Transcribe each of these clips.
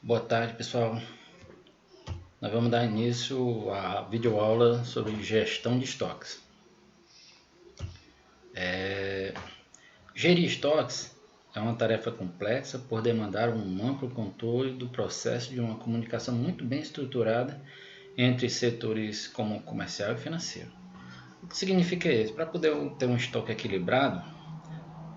Boa tarde, pessoal. Nós vamos dar início à videoaula sobre gestão de estoques. Gerir estoques é uma tarefa complexa por demandar um amplo controle do processo de uma comunicação muito bem estruturada entre setores como comercial e financeiro. O que significa isso? Para poder ter um estoque equilibrado,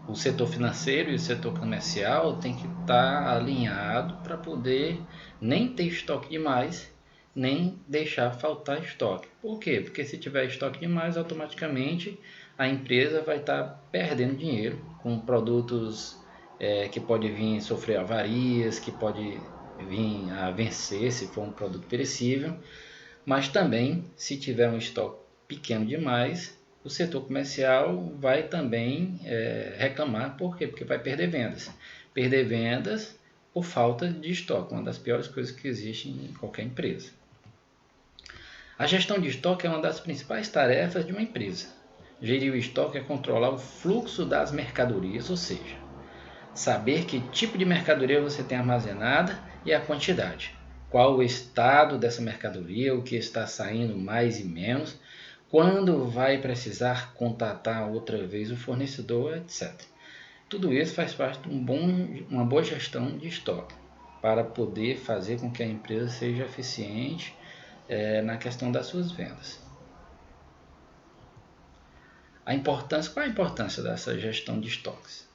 o setor financeiro e o setor comercial tem que estar alinhado para poder nem ter estoque demais, nem deixar faltar estoque. Por quê? Porque se tiver estoque demais, automaticamente a empresa vai estar perdendo dinheiro com produtos que pode vir sofrer avarias, que pode vir a vencer se for um produto perecível, mas também se tiver um estoque pequeno demais, o setor comercial vai também reclamar. Por quê? Porque vai perder vendas. Perder vendas por falta de estoque, uma das piores coisas que existe em qualquer empresa. A gestão de estoque é uma das principais tarefas de uma empresa. Gerir o estoque é controlar o fluxo das mercadorias, ou seja, saber que tipo de mercadoria você tem armazenada e a quantidade, qual o estado dessa mercadoria, o que está saindo mais e menos, quando vai precisar contatar outra vez o fornecedor, etc. Tudo isso faz parte de uma boa gestão de estoque, para poder fazer com que a empresa seja eficiente na questão das suas vendas. Qual a importância dessa gestão de estoques?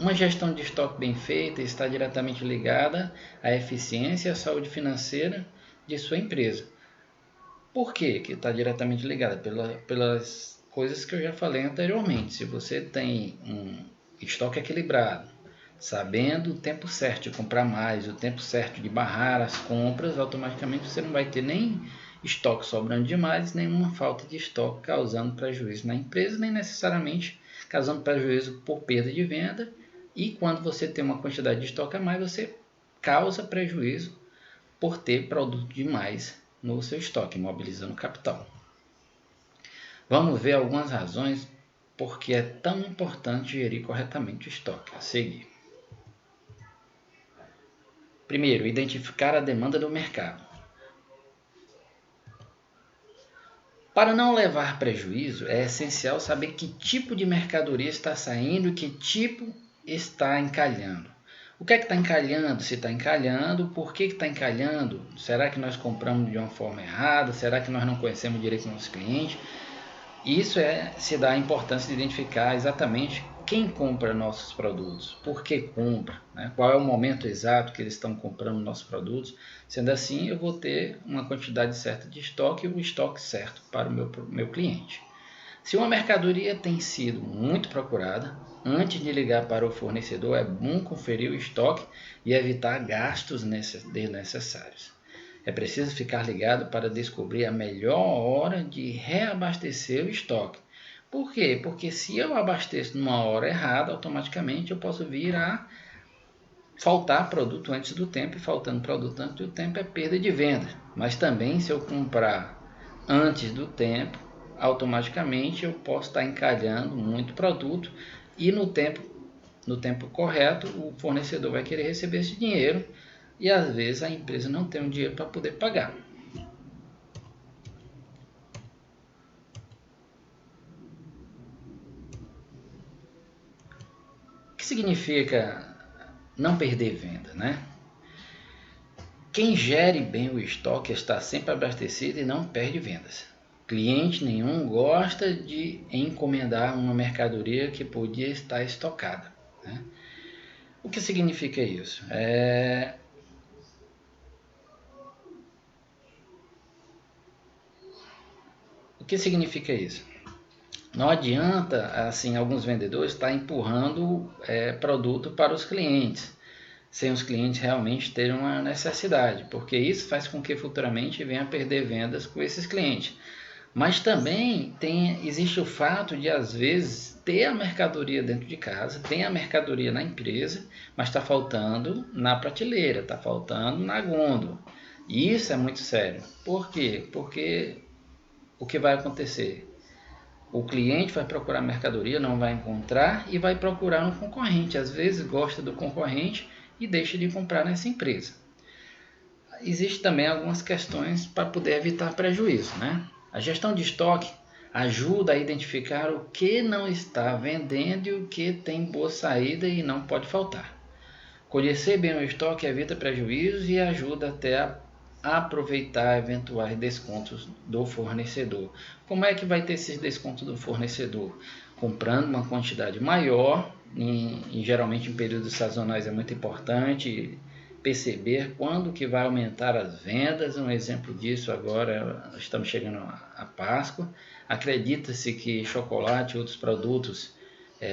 Uma gestão de estoque bem feita está diretamente ligada à eficiência e à saúde financeira de sua empresa. Por que está diretamente ligada? Pelas coisas que eu já falei anteriormente. Se você tem um estoque equilibrado, sabendo o tempo certo de comprar mais, o tempo certo de barrar as compras, automaticamente você não vai ter nem estoque sobrando demais, nenhuma falta de estoque causando prejuízo na empresa, nem necessariamente causando prejuízo por perda de venda. E quando você tem uma quantidade de estoque a mais, você causa prejuízo por ter produto demais no seu estoque, mobilizando capital. Vamos ver algumas razões por que é tão importante gerir corretamente o estoque a seguir. Primeiro, identificar a demanda do mercado. Para não levar prejuízo, é essencial saber que tipo de mercadoria está saindo e que tipo está encalhando. O que é que está encalhando? Se está encalhando, por que está encalhando? Será que nós compramos de uma forma errada? Será que nós não conhecemos direito o nosso cliente? Isso se dá a importância de identificar exatamente quem compra nossos produtos, por que compra, né? Qual é o momento exato que eles estão comprando nossos produtos. Sendo assim, eu vou ter uma quantidade certa de estoque e o estoque certo para o meu cliente. Se uma mercadoria tem sido muito procurada, antes de ligar para o fornecedor, é bom conferir o estoque e evitar gastos desnecessários. É preciso ficar ligado para descobrir a melhor hora de reabastecer o estoque. Por quê? Porque se eu abasteço numa hora errada, automaticamente eu posso vir a faltar produto antes do tempo, e faltando produto antes do tempo é perda de venda. Mas também, se eu comprar antes do tempo, automaticamente eu posso estar encalhando muito produto e no tempo correto o fornecedor vai querer receber esse dinheiro e às vezes a empresa não tem o dinheiro para poder pagar. O que significa não perder venda, né? Quem gere bem o estoque está sempre abastecido e não perde vendas. Cliente nenhum gosta de encomendar uma mercadoria que podia estar estocada, né? O que significa isso? O que significa isso? Não adianta, assim, alguns vendedores estar empurrando produto para os clientes, sem os clientes realmente terem uma necessidade, porque isso faz com que futuramente venha a perder vendas com esses clientes. Mas também existe o fato de, às vezes, ter a mercadoria dentro de casa, tem a mercadoria na empresa, mas está faltando na prateleira, está faltando na gôndola. E isso é muito sério. Por quê? Porque o que vai acontecer? O cliente vai procurar mercadoria, não vai encontrar e vai procurar um concorrente. Às vezes gosta do concorrente e deixa de comprar nessa empresa. Existem também algumas questões para poder evitar prejuízo, né? A gestão de estoque ajuda a identificar o que não está vendendo e o que tem boa saída e não pode faltar. Conhecer bem o estoque evita prejuízos e ajuda até a aproveitar eventuais descontos do fornecedor. Como é que vai ter esses descontos do fornecedor? Comprando uma quantidade maior, geralmente em períodos sazonais é muito importante perceber quando que vai aumentar as vendas. Um exemplo disso agora, estamos chegando à Páscoa. Acredita-se que chocolate e outros produtos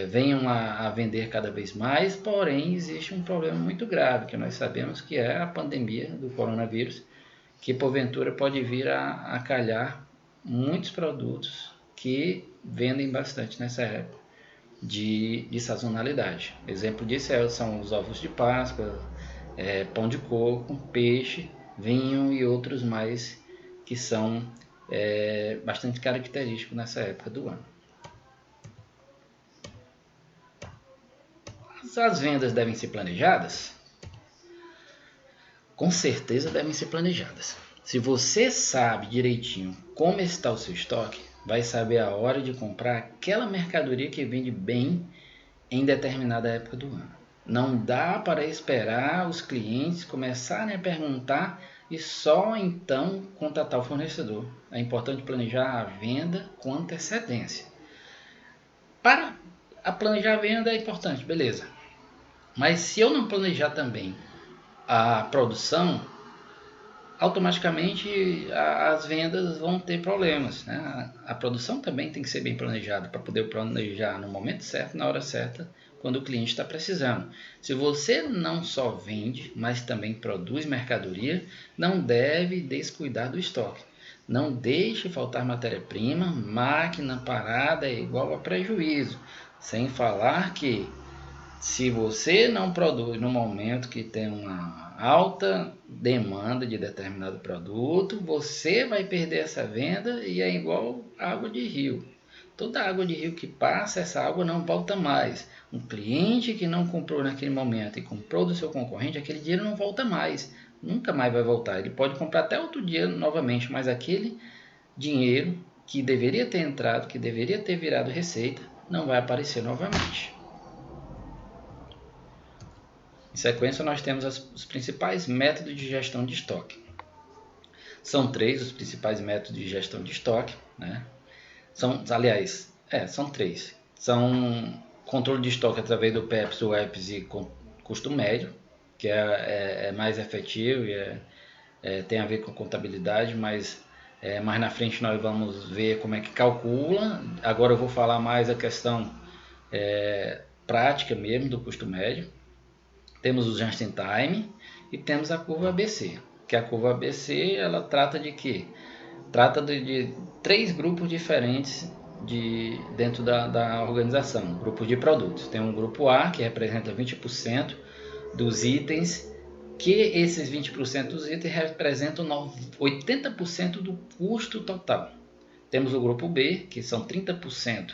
venham a vender cada vez mais, porém existe um problema muito grave, que nós sabemos que é a pandemia do coronavírus, que porventura pode vir a calhar muitos produtos que vendem bastante nessa época de sazonalidade. Exemplo disso são os ovos de Páscoa, pão de coco, peixe, vinho e outros mais que são bastante característicos nessa época do ano. As vendas devem ser planejadas? Com certeza devem ser planejadas. Se você sabe direitinho como está o seu estoque, vai saber a hora de comprar aquela mercadoria que vende bem em determinada época do ano. Não dá para esperar os clientes começarem a perguntar e só então contatar o fornecedor. É importante planejar a venda com antecedência. Para planejar a venda é importante, beleza. Mas se eu não planejar também a produção, automaticamente as vendas vão ter problemas, né? A produção também tem que ser bem planejada para poder planejar no momento certo, na hora certa, quando o cliente está precisando. Se você não só vende, mas também produz mercadoria, não deve descuidar do estoque. Não deixe faltar matéria-prima, máquina parada é igual a prejuízo. Sem falar que se você não produz no momento que tem uma alta demanda de determinado produto, você vai perder essa venda e é igual água de rio. Toda água de rio que passa, essa água não volta mais. Um cliente que não comprou naquele momento e comprou do seu concorrente, aquele dinheiro não volta mais. Nunca mais vai voltar. Ele pode comprar até outro dia novamente, mas aquele dinheiro que deveria ter entrado, que deveria ter virado receita, não vai aparecer novamente. Em sequência, nós temos os principais métodos de gestão de estoque. São 3 os principais métodos de gestão de estoque, né? São 3. São controle de estoque através do PEPS, o EPS e custo médio, que é mais efetivo e tem a ver com contabilidade, mas mais na frente nós vamos ver como é que calcula. Agora eu vou falar mais a questão prática mesmo do custo médio. Temos o Just in Time e temos a curva ABC, que a curva ABC ela trata de quê? Trata de 3 grupos diferentes dentro da organização, grupos de produtos. Tem um grupo A, que representa 20% dos itens, que esses 20% dos itens representam 80% do custo total. Temos o grupo B, que são 30%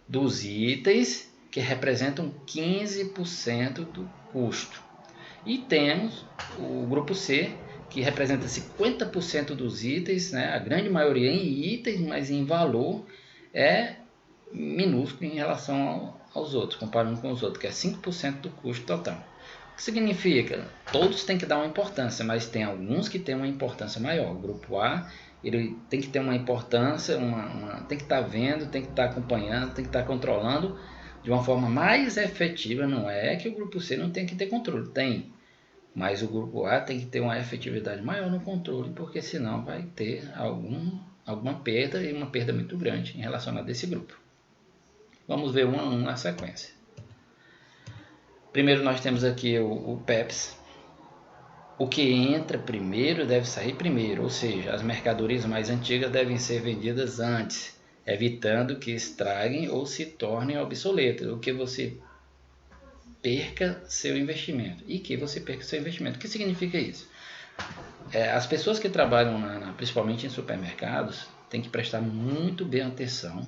dos itens, que representam 15% do custo. E temos o grupo C, que representa 50% dos itens, né? A grande maioria em itens, mas em valor é minúsculo em relação aos outros, comparando com os outros, que é 5% do custo total. O que significa? Todos têm que dar uma importância, mas tem alguns que têm uma importância maior. O grupo A ele tem que ter uma importância, tem que estar vendo, tem que estar acompanhando, tem que estar controlando de uma forma mais efetiva. Não é que o grupo C não tem que ter controle, tem, mas o grupo A tem que ter uma efetividade maior no controle, porque senão vai ter alguma perda, e uma perda muito grande em relação a desse grupo. Vamos ver um a um na sequência. Primeiro nós temos aqui o PEPS. O que entra primeiro deve sair primeiro, ou seja, as mercadorias mais antigas devem ser vendidas antes, evitando que estraguem ou se tornem obsoletas, ou que você perca seu investimento. E que você perca seu investimento. O que significa isso? As pessoas que trabalham principalmente em supermercados têm que prestar muito bem atenção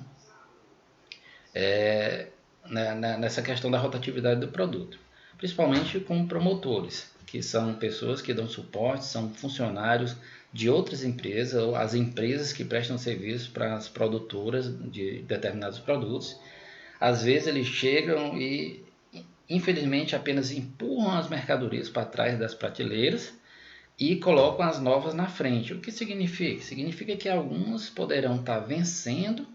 nessa questão da rotatividade do produto, principalmente com promotores, que são pessoas que dão suporte, são funcionários de outras empresas, ou as empresas que prestam serviço para as produtoras de determinados produtos. Às vezes eles chegam e, infelizmente, apenas empurram as mercadorias para trás das prateleiras e colocam as novas na frente. O que significa? Significa que algumas poderão estar vencendo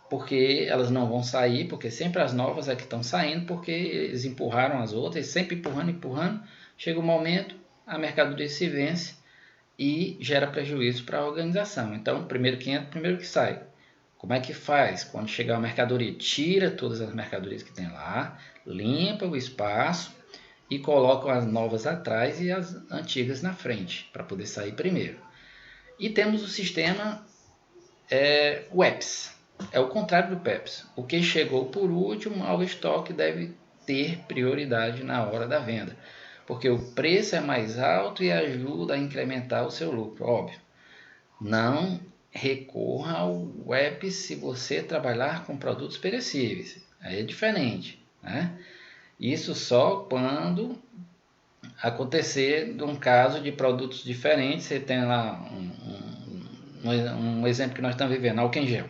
porque elas não vão sair, porque sempre as novas é que estão saindo, porque eles empurraram as outras, sempre empurrando, chega um momento, a mercadoria se vence e gera prejuízo para a organização. Então, primeiro que entra, primeiro que sai. Como é que faz? Quando chegar a mercadoria, tira todas as mercadorias que tem lá, limpa o espaço e coloca as novas atrás e as antigas na frente, para poder sair primeiro. E temos o sistema WEPS. É o contrário do PEPS. O que chegou por último ao estoque deve ter prioridade na hora da venda, porque o preço é mais alto e ajuda a incrementar o seu lucro, óbvio. Não recorra ao WEPS se você trabalhar com produtos perecíveis. Aí é diferente, né? Isso só quando acontecer de um caso de produtos diferentes. Você tem lá um exemplo que nós estamos vivendo, álcool em gel.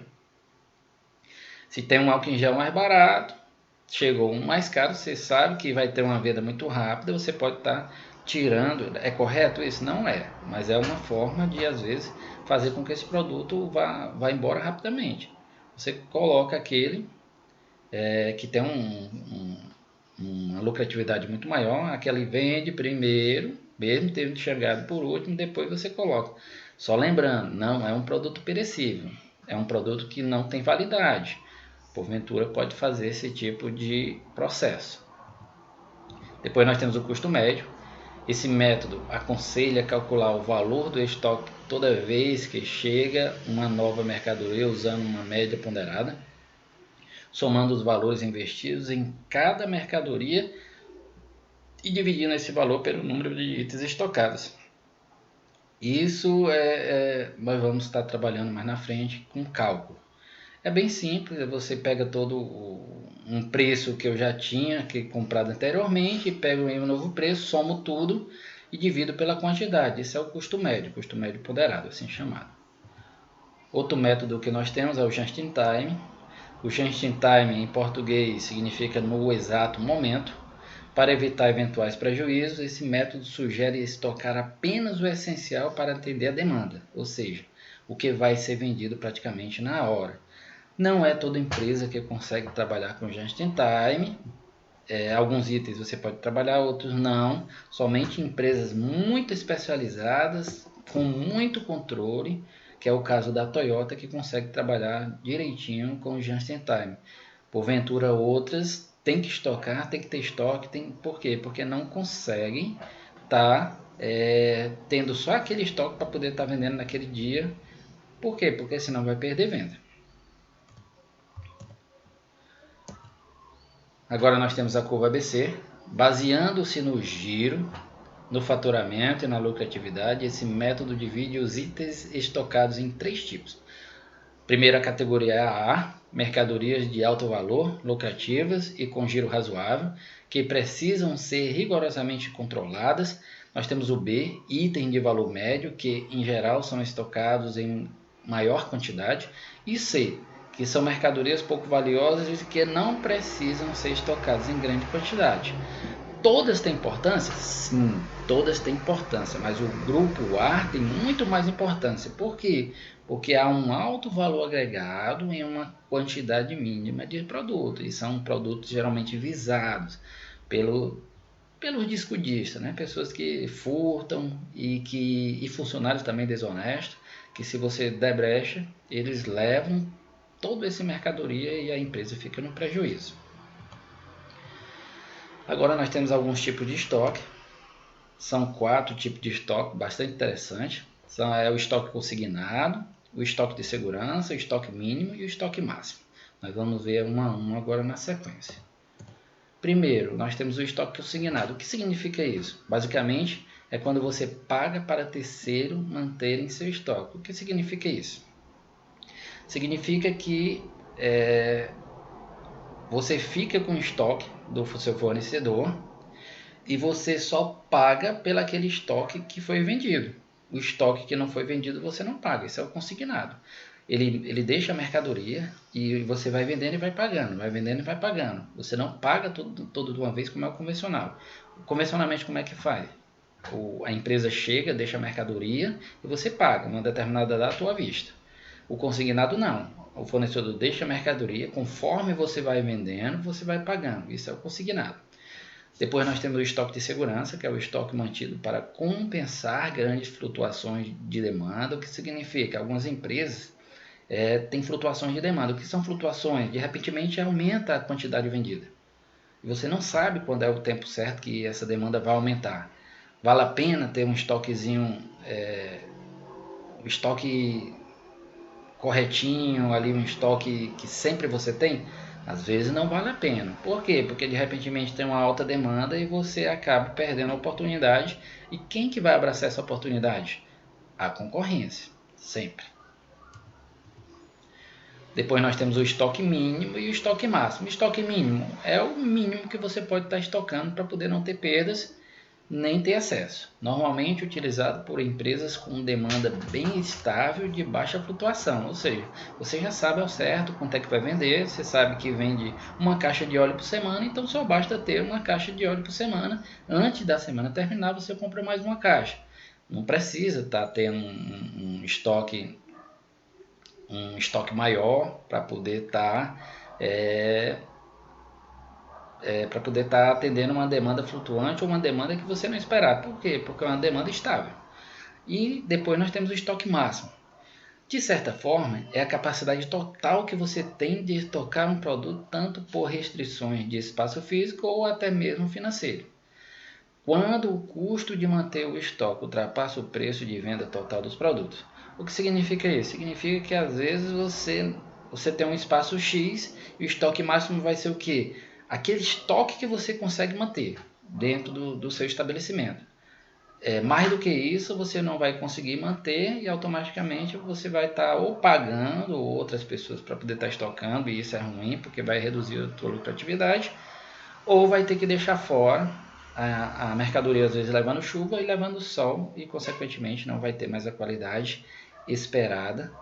Se tem um álcool em gel mais barato, chegou um mais caro, você sabe que vai ter uma venda muito rápida, você pode estar tirando. É correto isso? Não é, mas é uma forma de, às vezes, fazer com que esse produto vá embora rapidamente. Você coloca aquele que tem uma lucratividade muito maior, aquele vende primeiro, mesmo tendo chegado por último, depois você coloca. Só lembrando, não é um produto perecível, é um produto que não tem validade. Porventura pode fazer esse tipo de processo. Depois nós temos o custo médio. Esse método aconselha calcular o valor do estoque toda vez que chega uma nova mercadoria usando uma média ponderada, somando os valores investidos em cada mercadoria e dividindo esse valor pelo número de itens estocados. Isso nós vamos estar trabalhando mais na frente com cálculo. É bem simples, você pega todo um preço que eu já tinha comprado anteriormente, pego um novo preço, somo tudo e divido pela quantidade. Esse é o custo médio ponderado, assim chamado. Outro método que nós temos é o just in time. O just in time em português significa no exato momento. Para evitar eventuais prejuízos, esse método sugere estocar apenas o essencial para atender a demanda, ou seja, o que vai ser vendido praticamente na hora. Não é toda empresa que consegue trabalhar com just in time. Alguns itens você pode trabalhar, outros não. Somente empresas muito especializadas, com muito controle, que é o caso da Toyota, que consegue trabalhar direitinho com o just in time. Porventura outras tem que estocar, tem que ter estoque. Por quê? Porque não conseguem estar tendo só aquele estoque para poder estar vendendo naquele dia. Por quê? Porque senão vai perder venda. Agora nós temos a curva ABC, baseando-se no giro, no faturamento e na lucratividade. Esse método divide os itens estocados em 3 tipos. Primeira categoria é a A, mercadorias de alto valor, lucrativas e com giro razoável, que precisam ser rigorosamente controladas. Nós temos o B, item de valor médio, que em geral são estocados em maior quantidade. E C, que são mercadorias pouco valiosas e que não precisam ser estocadas em grande quantidade. Todas têm importância? Sim, todas têm importância, mas o grupo A tem muito mais importância. Por quê? Porque há um alto valor agregado em uma quantidade mínima de produtos, e são produtos geralmente visados pelos descudistas, né? Pessoas que furtam e funcionários também desonestos, que se você der brecha, eles levam toda essa mercadoria e a empresa fica no prejuízo. Agora nós temos alguns tipos de estoque. São 4 tipos de estoque bastante interessantes. O estoque consignado, o estoque de segurança, o estoque mínimo e o estoque máximo. Nós vamos ver um a um agora na sequência. Primeiro, nós temos o estoque consignado. O que significa isso? Basicamente, é quando você paga para terceiro manterem seu estoque. O que significa isso? Significa que você fica com o estoque do seu fornecedor e você só paga pelo aquele estoque que foi vendido. O estoque que não foi vendido você não paga, isso é o consignado. Ele deixa a mercadoria e você vai vendendo e vai pagando, vai vendendo e vai pagando. Você não paga tudo de uma vez como é o convencional. Convencionalmente como é que faz? A empresa chega, deixa a mercadoria e você paga uma determinada data ou à vista. O consignado não. O fornecedor deixa a mercadoria, conforme você vai vendendo, você vai pagando. Isso é o consignado. Depois nós temos o estoque de segurança, que é o estoque mantido para compensar grandes flutuações de demanda, o que significa que algumas empresas têm flutuações de demanda. O que são flutuações? De repente aumenta a quantidade vendida. E você não sabe quando é o tempo certo que essa demanda vai aumentar. Vale a pena ter um estoquezinho, um estoque corretinho, ali um estoque que sempre você tem? Às vezes não vale a pena. Por quê? Porque de repente tem uma alta demanda e você acaba perdendo a oportunidade. E quem que vai abraçar essa oportunidade? A concorrência, sempre. Depois nós temos o estoque mínimo e o estoque máximo. O estoque mínimo é o mínimo que você pode estar estocando para poder não ter perdas nem ter acesso. Normalmente utilizado por empresas com demanda bem estável de baixa flutuação, ou seja, você já sabe ao certo quanto é que vai vender, você sabe que vende uma caixa de óleo por semana, então só basta ter uma caixa de óleo por semana. Antes da semana terminar, você compra mais uma caixa. Não precisa estar tendo um estoque maior para poder estar para poder estar atendendo uma demanda flutuante ou uma demanda que você não esperava. Por quê? Porque é uma demanda estável. E depois nós temos o estoque máximo. De certa forma, é a capacidade total que você tem de estocar um produto tanto por restrições de espaço físico ou até mesmo financeiro. Quando o custo de manter o estoque ultrapassa o preço de venda total dos produtos. O que significa isso? Significa que às vezes você tem um espaço X e o estoque máximo vai ser o quê? Aquele estoque que você consegue manter dentro do seu estabelecimento. Mais do que isso, você não vai conseguir manter e automaticamente você vai estar ou pagando outras pessoas para poder estar estocando, e isso é ruim porque vai reduzir a sua lucratividade, ou vai ter que deixar fora a mercadoria, às vezes levando chuva e levando sol, e consequentemente não vai ter mais a qualidade esperada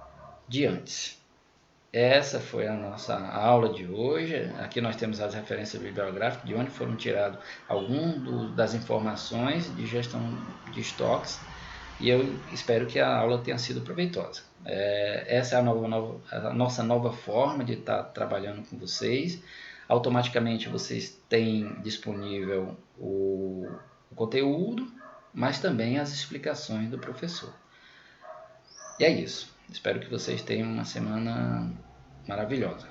de antes. Essa foi a nossa aula de hoje. Aqui nós temos as referências bibliográficas de onde foram tiradas algumas das informações de gestão de estoques, e eu espero que a aula tenha sido proveitosa. Essa é a nossa nova forma de estar trabalhando com vocês. Automaticamente vocês têm disponível o conteúdo, mas também as explicações do professor. E é isso. Espero que vocês tenham uma semana maravilhosa.